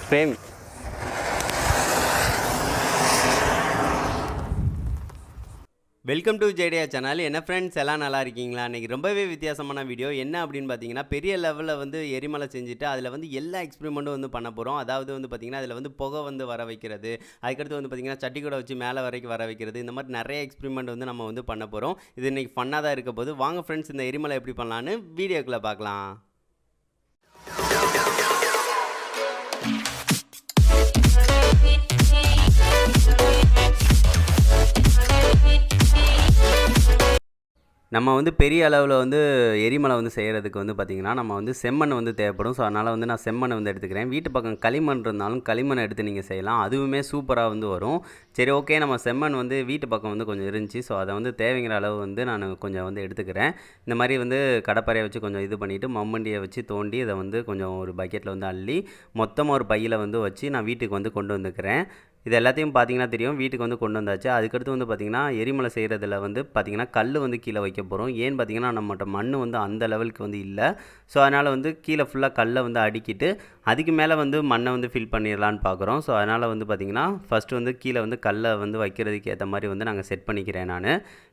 Frame. Welcome to ஜேடியா channel. என்ன friends எல்லாம் நல்லா இருக்கீங்களா? இன்றைக்கி ரொம்பவே வித்தியாசமான வீடியோ. என்ன அப்படின்னு பார்த்தீங்கன்னா, பெரிய லெவலில் வந்து எரிமலை செஞ்சுட்டு அதில் வந்து எல்லா எக்ஸ்பெரிமெண்ட்டும் வந்து பண்ண போகிறோம். அதாவது வந்து பார்த்திங்கன்னா, அதில் வந்து புகை வந்து வர வைக்கிறது, அதுக்கடுத்து வந்து பார்த்திங்கன்னா சட்டி கூட வச்சு மேலே வரைக்கும் வர வைக்கிறது, இந்த மாதிரி நிறைய எக்ஸ்பெரிமெண்ட் வந்து நம்ம வந்து பண்ண போகிறோம். இது இன்றைக்கி ஃபன்னாக தான் இருக்க போது. வாங்க ஃப்ரெண்ட்ஸ், இந்த எரிமலை எப்படி பண்ணலான்னு வீடியோக்குள்ளே பார்க்கலாம். நம்ம வந்து பெரிய அளவில் வந்து எரிமலை வந்து செய்கிறதுக்கு வந்து பார்த்திங்கன்னா, நம்ம வந்து செம்மண் வந்து தேவைப்படும். ஸோ அதனால் வந்து நான் செம்மண்ணை வந்து எடுத்துக்கிறேன். வீட்டு பக்கம் களிமண் இருந்தாலும் களிமண் எடுத்து நீங்கள் செய்யலாம், அதுவுமே சூப்பராக வந்து வரும். சரி, ஓகே, நம்ம செம்மண் வந்து வீட்டு பக்கம் வந்து கொஞ்சம் இருந்துச்சு. ஸோ அதை வந்து தேவைங்கிற அளவு வந்து நான் கொஞ்சம் வந்து எடுத்துக்கிறேன். இந்த மாதிரி வந்து கடப்பாரையை வச்சு கொஞ்சம் இது பண்ணிவிட்டு மம்மண்டியை வச்சு தோண்டி இதை வந்து கொஞ்சம் ஒரு பக்கெட்டில் வந்து அள்ளி மொத்தமாக ஒரு பையில் வந்து வச்சு நான் வீட்டுக்கு வந்து கொண்டு வந்துக்கிறேன். இது எல்லாத்தையும் பார்த்திங்கன்னா தெரியும், வீட்டுக்கு வந்து கொண்டு வந்தாச்சு. அதுக்கடுத்து வந்து பார்த்திங்கன்னா, எரிமலை செய்கிறதுல வந்து பார்த்திங்கன்னா கல் வந்து கீழே வைக்க போகிறோம். ஏன்னு பார்த்திங்கன்னா, நம்மகிட்ட மண் வந்து அந்த லெவலுக்கு வந்து இல்லை. ஸோ அதனால் வந்து கீழே ஃபுல்லாக கல்லை வந்து அடுக்கிட்டு அதுக்கு மேலே வந்து மண்ணை வந்து ஃபில் பண்ணிடலான்னு பார்க்குறோம். ஸோ அதனால் வந்து பார்த்திங்கன்னா, ஃபஸ்ட்டு வந்து கீழே வந்து கல்லை வந்து வைக்கிறதுக்கு ஏற்ற மாதிரி வந்து நாங்கள் செட் பண்ணிக்கிறேன் நான்.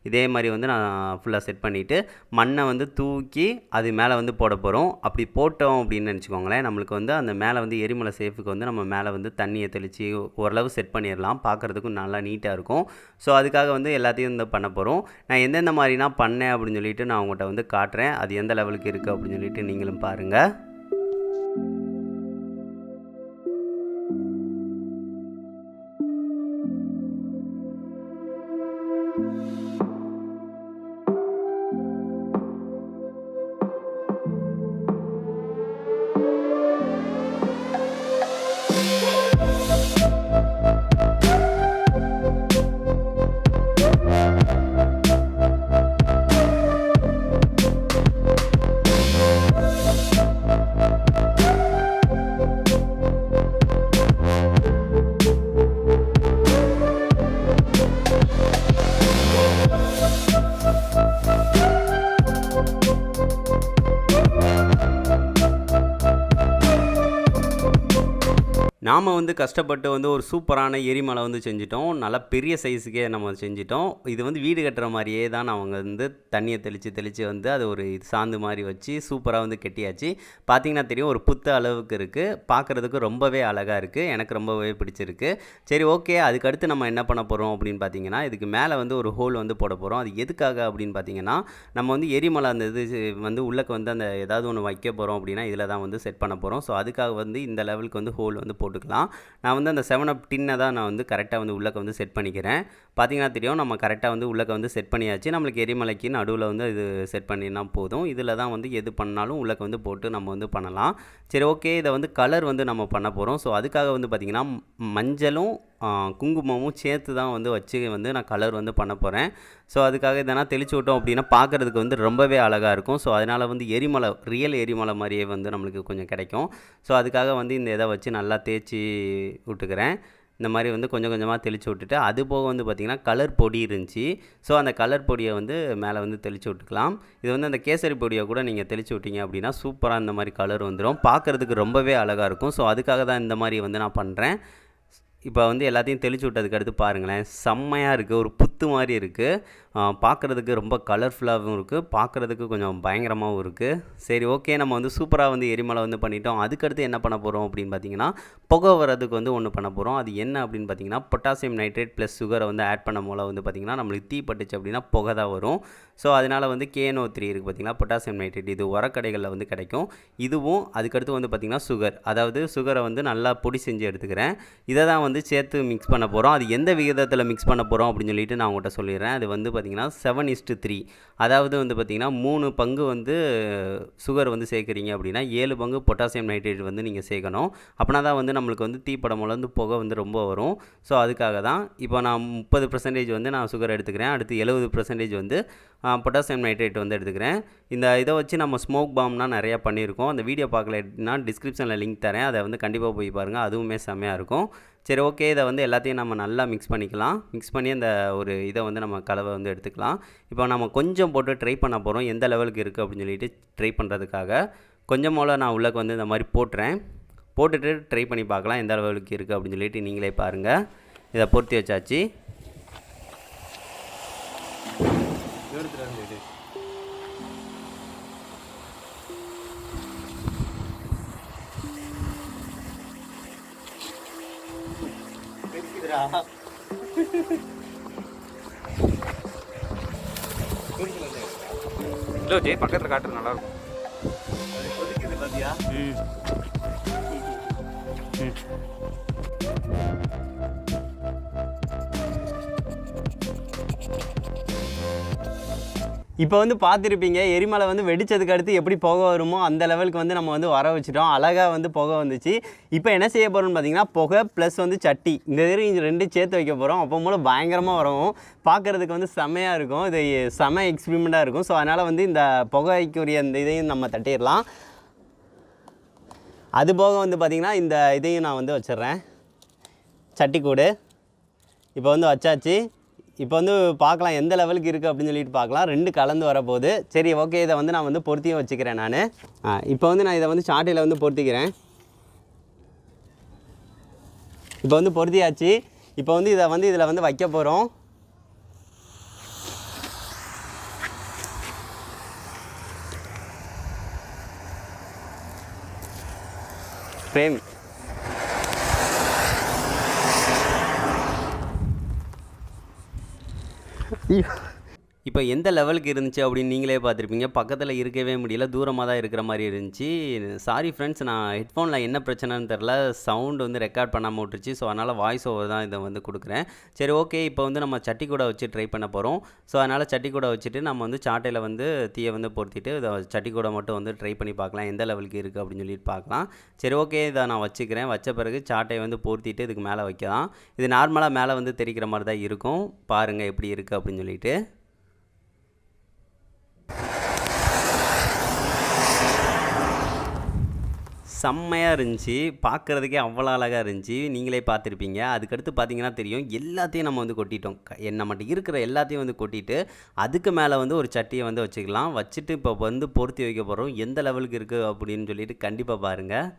இதே மாதிரி வந்து நான் ஃபுல்லாக செட் பண்ணிவிட்டு மண்ணை வந்து தூக்கி அது மேலே வந்து போட போகிறோம். அப்படி போட்டோம் அப்படின்னு நினச்சிக்கோங்களேன், நம்மளுக்கு வந்து அந்த மேலே வந்து எரிமலை சேஃபுக்கு வந்து நம்ம மேலே வந்து தண்ணியை தெளித்து ஓரளவு செட் பண்ணிடலாம். பார்க்குறதுக்கும் நல்லா நீட்டாக இருக்கும். ஸோ அதுக்காக வந்து எல்லாத்தையும் வந்து பண்ண போகிறோம். நான் எந்தெந்த மாதிரினா பண்ணேன் அப்படின்னு சொல்லிட்டு நான் உங்கள்கிட்ட வந்து காட்டுறேன். அது எந்த லெவலுக்கு இருக்குது அப்படின்னு சொல்லிட்டு நீங்களும் பாருங்கள். நாம் வந்து கஷ்டப்பட்டு வந்து ஒரு சூப்பரான எரிமலை வந்து செஞ்சிட்டோம். நல்லா பெரிய சைஸுக்கே நம்ம செஞ்சிட்டோம். இது வந்து வீடு கட்டுற மாதிரியே தான் அவங்க வந்து தண்ணியை தெளித்து வந்து அது ஒரு சாந்து மாதிரி வச்சு சூப்பராக வந்து கெட்டியாச்சு. பார்த்திங்கன்னா தெரியும், ஒரு புத்த அளவுக்கு இருக்குது. பார்க்குறதுக்கு ரொம்பவே அழகாக இருக்குது. எனக்கு ரொம்பவே பிடிச்சிருக்கு. சரி, ஓகே, அதுக்கடுத்து நம்ம என்ன பண்ண போகிறோம் அப்படின்னு பார்த்திங்கன்னா, இதுக்கு மேலே வந்து ஒரு ஹோல் வந்து போட போகிறோம். அது எதுக்காக அப்படின்னு பார்த்திங்கன்னா, நம்ம வந்து எரிமலை அந்த இது வந்து உள்ளக்கு வந்து அந்த ஏதாவது ஒன்று வைக்க போகிறோம் அப்படின்னா இதில் தான் வந்து செட் பண்ண போகிறோம். ஸோ அதுக்காக வந்து இந்த லெவலுக்கு வந்து ஹோல் வந்து போட்டுக்கலாம். நான் வந்து அந்த 7up டின்னை தான் நான் வந்து கரெக்டாக வந்து உள்ளக்க வந்து செட் பண்ணிக்கிறேன். பார்த்திங்கன்னா தெரியும், நம்ம கரெக்டாக வந்து உள்ளக்க வந்து செட் பண்ணியாச்சு. நம்மளுக்கு எரிமலைக்கு நடுவில் வந்து இது செட் பண்ணினா போதும். இதில் தான் வந்து எது பண்ணாலும் உள்ளக்க வந்து போட்டு நம்ம வந்து பண்ணலாம். சரி, ஓகே, இதை வந்து கலர் வந்து நம்ம பண்ண போகிறோம். ஸோ அதுக்காக வந்து பார்த்திங்கன்னா மஞ்சளும் குங்குமமும் சேர்த்து தான் வந்து வச்சு வந்து நான் கலர் வந்து பண்ண போகிறேன். ஸோ அதுக்காக இதெல்லாம் தெளித்து விட்டோம் அப்படின்னா பார்க்குறதுக்கு வந்து ரொம்பவே அழகாக இருக்கும். ஸோ அதனால் வந்து எரிமலை ரியல் எரிமலை மாதிரியே வந்து நம்மளுக்கு கொஞ்சம் கிடைக்கும். ஸோ அதுக்காக வந்து இந்த இதை வச்சு நல்லா தேய்ச்சி விட்டுக்கிறேன். இந்த மாதிரி வந்து கொஞ்சம் கொஞ்சமாக தெளித்து விட்டுட்டு, அது போக வந்து பார்த்திங்கன்னா கலர் பொடி இருந்துச்சு. ஸோ அந்த கலர் பொடியை வந்து மேலே வந்து தெளித்து விட்டுக்கலாம். இது வந்து அந்த கேசரி பொடியை கூட நீங்கள் தெளித்து விட்டீங்க அப்படின்னா சூப்பராக இந்த மாதிரி கலர் வந்துடும். பார்க்குறதுக்கு ரொம்பவே அழகாக இருக்கும். ஸோ அதுக்காக தான் இந்த மாதிரி வந்து நான் பண்ணுறேன். இப்போ வந்து எல்லாத்தையும் தெளித்து விட்டதுக்கு அடுத்து பாருங்களேன், செம்மையாக இருக்குது. ஒரு புத்து மாதிரி இருக்குது. பார்க்குறதுக்கு ரொம்ப கலர்ஃபுல்லாகவும் இருக்குது. பார்க்குறதுக்கு கொஞ்சம் பயங்கரமாகவும் இருக்குது. சரி, ஓகே, நம்ம வந்து சூப்பராக வந்து எரிமலை வந்து பண்ணிட்டோம். அதுக்கடுத்து என்ன பண்ண போகிறோம் அப்படின்னு பார்த்தீங்கன்னா, புகை வரதுக்கு வந்து ஒன்று பண்ண போகிறோம். அது என்ன அப்படின்னு பார்த்தீங்கன்னா, பொட்டாசியம் நைட்ரேட் ப்ளஸ் சுகரை வந்து ஆட் பண்ண மூலம் வந்து பார்த்திங்கன்னா நம்மளுக்கு தீ பட்டுச்சு அப்படின்னா புகை தான் வரும். ஸோ அதனால் வந்து KNO3 இருக்குது பார்த்திங்கன்னா, பொட்டாசியம் நைட்ரேட். இது உரக்கடைகளில் வந்து கிடைக்கும். இதுவும் அதுக்கடுத்து வந்து பார்த்திங்கன்னா சுகர், அதாவது சுகரை வந்து நல்லா பொடி செஞ்சு எடுத்துக்கிறேன். இதை தான் வந்து சேர்த்து மிக்ஸ் பண்ண போகிறோம். அது எந்த விகிதத்தில் மிக்ஸ் பண்ண போகிறோம் அப்படின்னு சொல்லிட்டு நான் உங்கள்கிட்ட சொல்லிடுறேன். அது வந்து பார்த்திங்கன்னா 7:3, அதாவது வந்து பார்த்திங்கன்னா 3 பங்கு வந்து சுகர் வந்து சேர்க்குறீங்க அப்படின்னா 7 பங்கு பொட்டாசியம் நைட்ரேட் வந்து நீங்கள் சேர்க்கணும். அப்படின்னா தான் வந்து நம்மளுக்கு வந்து தீப்படம் வந்து புகை வந்து ரொம்ப வரும். ஸோ அதுக்காக தான் இப்போ நான் 30% வந்து நான் சுகர் எடுத்துக்கிறேன். அடுத்து 70% வந்து பொட்டாசியம் நைட்ரேட் வந்து எடுத்துக்கிறேன். இந்த இதை வச்சு நம்ம ஸ்மோக் பாம்னால் நிறையா பண்ணியிருக்கோம். அந்த வீடியோ பார்க்கலன்னா டிஸ்கிரிப்ஷனில் லிங்க் தரேன், அதை வந்து கண்டிப்பாக போய் பாருங்கள். அதுவுமே செம்மையாக இருக்கும். சரி, ஓகே, இதை வந்து எல்லாத்தையும் நம்ம நல்லா மிக்ஸ் பண்ணிக்கலாம். மிக்ஸ் பண்ணி அந்த ஒரு இதை வந்து நம்ம கலவை வந்து எடுத்துக்கலாம். இப்போ நம்ம கொஞ்சம் போட்டு ட்ரை பண்ண போகிறோம், எந்த லெவலுக்கு இருக்குது அப்படின்னு சொல்லிட்டு ட்ரை பண்ணுறதுக்காக. கொஞ்சம் போல் நான் உள்ளக்கு வந்து இந்த மாதிரி போட்டுறேன். போட்டுட்டு ட்ரை பண்ணி பார்க்கலாம் எந்த அளவுக்கு இருக்குது அப்படின்னு சொல்லிட்டு நீங்களே பாருங்கள். இதை பொருத்தி வச்சாச்சு. இல்லை ஜெய் பக்கத்தில் காட்டுறது நல்லாயிருக்கும். இப்போ வந்து பார்த்துருப்பீங்க எரிமலை வந்து வெடிச்சதுக்கு அடுத்து எப்படி புகை வருமோ அந்த லெவலுக்கு வந்து நம்ம வந்து வர வச்சுட்டோம். அழகாக வந்து புகை வந்துச்சு. இப்போ என்ன செய்ய போகிறோம்னு பார்த்தீங்கன்னா புகை ப்ளஸ் வந்து சட்டி இந்த இது ரெண்டும் சேர்த்து வைக்க போகிறோம். அப்போ மூலம் பயங்கரமாக வரும், பார்க்குறதுக்கு வந்து செம்மையாக இருக்கும். இது செம எக்ஸ்பிரிமெண்ட்டாக இருக்கும். ஸோ அதனால் வந்து இந்த புகைக்குரிய இந்த இதையும் நம்ம தட்டிடலாம். அது போக வந்து பார்த்திங்கன்னா இந்த இதையும் நான் வந்து வச்சிட்றேன், சட்டிக்கூடு. இப்போ வந்து வச்சாச்சு. இப்போ வந்து பார்க்கலாம் எந்த லெவலுக்கு இருக்குது அப்படின்னு சொல்லிட்டு பார்க்கலாம். 2 கலந்து வரப்போகுது. சரி ஓகே, இதை வந்து நான் வந்து பொருத்தியும் வச்சுக்கிறேன் நான். இப்போ வந்து நான் இதை வந்து சாட்டையில் வந்து பொருத்திக்கிறேன். இப்போ வந்து பொருத்தியாச்சு. இப்போ வந்து இதை வந்து இதில் வந்து வைக்க போகிறோம். ஃப்ரேம் இப்போ எந்த லெவலுக்கு இருந்துச்சு அப்படின்னு நீங்களே பார்த்துருப்பீங்க. பக்கத்தில் இருக்கவே முடியல, தூரமாக தான் இருக்கிற மாதிரி இருந்துச்சு. சாரி ஃப்ரெண்ட்ஸ், நான் ஹெட்ஃபோனில் என்ன பிரச்சனைன்னு தெரில, சவுண்டு வந்து ரெக்கார்ட் பண்ணாமல் விட்டுருச்சு. ஸோ அதனால் வாய்ஸ் ஓவர் தான் இதை வந்து கொடுக்குறேன். சரி ஓகே, இப்போ வந்து நம்ம சட்டி கூட வச்சு ட்ரை பண்ண போகிறோம். ஸோ அதனால் சட்டி கூட வச்சுட்டு நம்ம வந்து சாட்டையில் வந்து தீயை வந்து பொருத்திட்டு இதை சட்டி கூட மட்டும் வந்து ட்ரை பண்ணி பார்க்கலாம் எந்த லெவலுக்கு இருக்குது அப்படின்னு சொல்லிட்டு பார்க்கலாம். சரி ஓகே, இதை நான் வச்சுக்கிறேன். வச்ச பிறகு சாட்டையை வந்து பொருத்திட்டு இதுக்கு மேலே வைக்கலாம். இது நார்மலாக மேலே வந்து தெரிக்கிற மாதிரி தான் இருக்கும். பாருங்கள் எப்படி இருக்குது அப்படின்னு சொல்லிட்டு. செம்மையாக இருந்துச்சு, பார்க்குறதுக்கே அவ்வளோ அழகாக இருந்துச்சு. நீங்களே பார்த்துருப்பீங்க. அதுக்கடுத்து பார்த்தீங்கன்னா தெரியும், எல்லாத்தையும் நம்ம வந்து கொட்டிட்டோம். நம்மகிட்ட இருக்கிற எல்லாத்தையும் வந்து கொட்டிட்டு அதுக்கு மேலே வந்து ஒரு சட்டியை வந்து வச்சுக்கலாம். வச்சுட்டு இப்போ வந்து பொருத்தி வைக்க போகிறோம். எந்த லெவலுக்கு இருக்குது அப்படின்னு சொல்லிட்டு கண்டிப்பாக பாருங்கள்.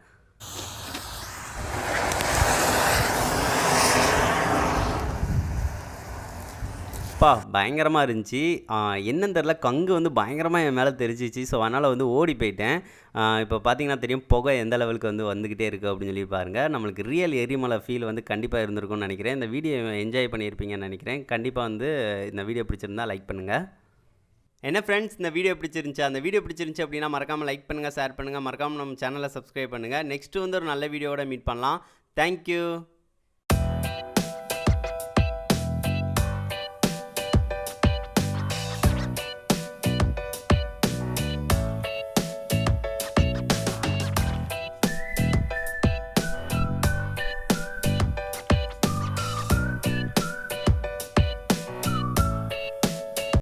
பயங்கரமாக இருந்துச்சு. என்னன்னு தெரில, கங்கு வந்து பயங்கரமாக என் மேலே தெரிச்சிச்சு. ஸோ அதனால் வந்து ஓடி போயிட்டேன். இப்போ பார்த்தீங்கன்னா தெரியும் புகை எந்த லெவலுக்கு வந்து வந்துக்கிட்டே இருக்குது அப்படின்னு சொல்லி பாருங்கள். நம்மளுக்கு ரியல் எரிமலை ஃபீல் வந்து கண்டிப்பாக இருந்திருக்கும்னு நினைக்கிறேன். இந்த வீடியோ என்ஜாய் பண்ணியிருப்பீங்கன்னு நினைக்கிறேன். கண்டிப்பாக வந்து இந்த வீடியோ பிடிச்சிருந்தா லைக் பண்ணுங்கள். என்ன ஃப்ரெண்ட்ஸ், இந்த வீடியோ பிடிச்சிருந்துச்சு? அந்த வீடியோ பிடிச்சிருந்துச்சு அப்படின்னா மறக்காமல் லைக் பண்ணுங்கள், ஷேர் பண்ணுங்கள், மறக்காமல் நம்ம சேனலை சப்ஸ்கிரைப் பண்ணுங்கள். நெக்ஸ்ட்டு வந்து ஒரு நல்ல வீடியோவோட மீட் பண்ணலாம். தேங்க்யூ.